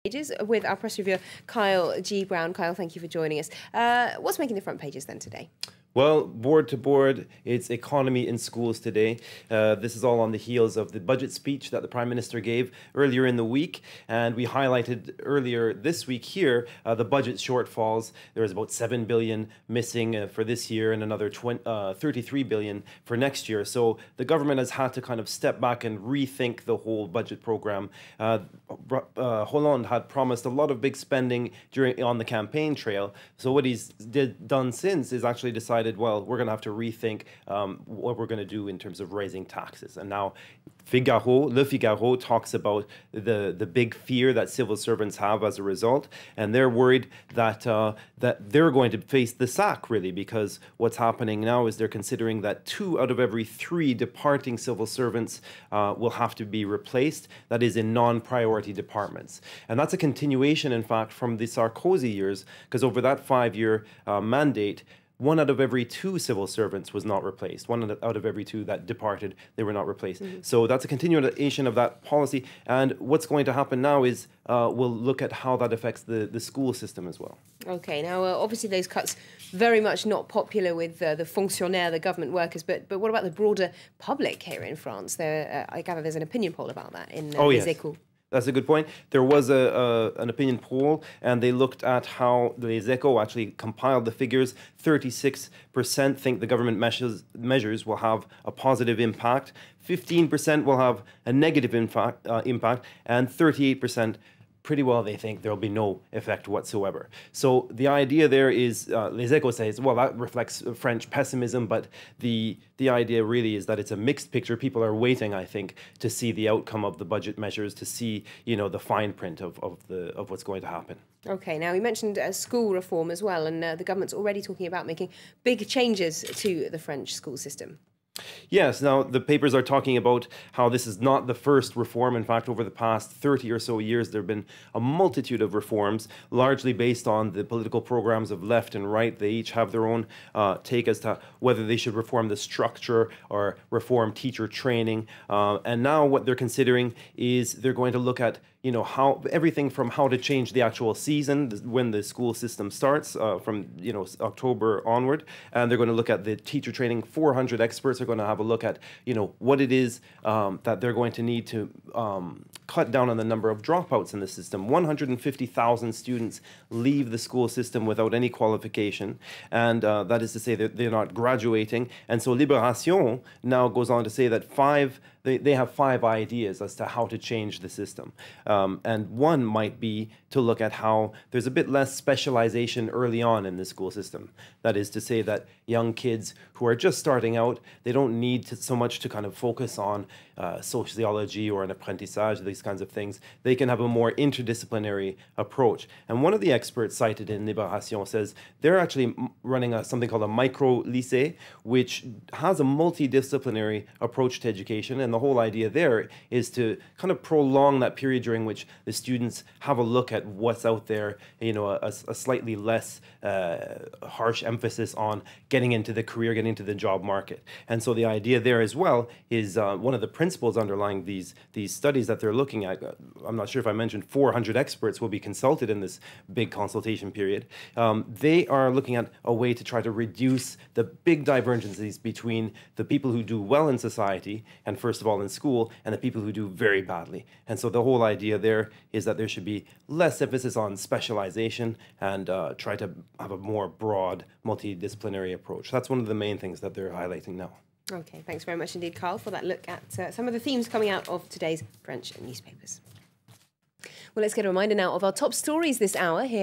Pages with our press reviewer, Kyle G. Brown. Kyle, thank you for joining us. What's making the front pages then today? Well, board to board, it's economy in schools today. This is all on the heels of the budget speech that the Prime Minister gave earlier in the week. And we highlighted earlier this week here the budget shortfalls. There is about 7 billion missing for this year and another 33 billion for next year. So the government has had to kind of step back and rethink the whole budget program. Hollande had promised a lot of big spending on the campaign trail. So what he's done since is actually decided, well, we're going to have to rethink what we're going to do in terms of raising taxes. And now Le Figaro talks about the big fear that civil servants have as a result, and they're worried that that they're going to face the sack, really, because what's happening now is they're considering that 2 out of every 3 departing civil servants will have to be replaced, that is in non-priority departments. And that's a continuation, in fact, from the Sarkozy years, because over that 5-year mandate, 1 out of every 2 civil servants was not replaced. 1 out of every 2 that departed, they were not replaced. So that's a continuation of that policy. And what's going to happen now is we'll look at how that affects the school system as well. Okay, now obviously those cuts very much not popular with the fonctionnaires, the government workers, but what about the broader public here in France? I gather there's an opinion poll about that in Les Echos. That's a good point. There was an opinion poll, and they looked at how Les Echos actually compiled the figures. 36% think the government measures will have a positive impact. 15% will have a negative impact, and 38% pretty well they think there will be no effect whatsoever. So the idea there is, Les Echos says, well, that reflects French pessimism, but the idea really is that it's a mixed picture. People are waiting, I think, to see the outcome of the budget measures, to see, the fine print of what's going to happen. Okay, now you mentioned school reform as well, and the government's already talking about making big changes to the French school system. Yes, now the papers are talking about how this is not the first reform. In fact, over the past 30 or so years, there have been a multitude of reforms, largely based on the political programs of left and right. They each have their own take as to whether they should reform the structure or reform teacher training. And now what they're considering is they're going to look at how everything from how to change the actual season when the school system starts from October onward, and they're going to look at the teacher training. 400 experts are going to have a look at what it is that they're going to need to cut down on the number of dropouts in the system. 150,000 students leave the school system without any qualification, and that is to say that they're not graduating. And so Libération now goes on to say that they have 5 ideas as to how to change the system. And one might be to look at how there's a bit less specialization early on in the school system. That is to say that young kids who are just starting out, they don't need so much to kind of focus on sociology or an apprentissage, these kinds of things. They can have a more interdisciplinary approach. And one of the experts cited in Libération says they're actually running something called a micro-lycée, which has a multidisciplinary approach to education. And the whole idea there is to kind of prolong that period during which the students have a look at what's out there, a slightly less harsh emphasis on getting into the career, getting into the job market. And so the idea there as well is one of the principles underlying these studies that they're looking at. I'm not sure if I mentioned 400 experts will be consulted in this big consultation period. They are looking at a way to try to reduce the big divergences between the people who do well in society, and first of all in school, and the people who do very badly. And so the whole idea there is that there should be less emphasis on specialization and try to have a more broad, multidisciplinary approach. That's one of the main things that they're highlighting now. Okay, thanks very much indeed, Carl, for that look at some of the themes coming out of today's French newspapers. Well, let's get a reminder now of our top stories this hour here.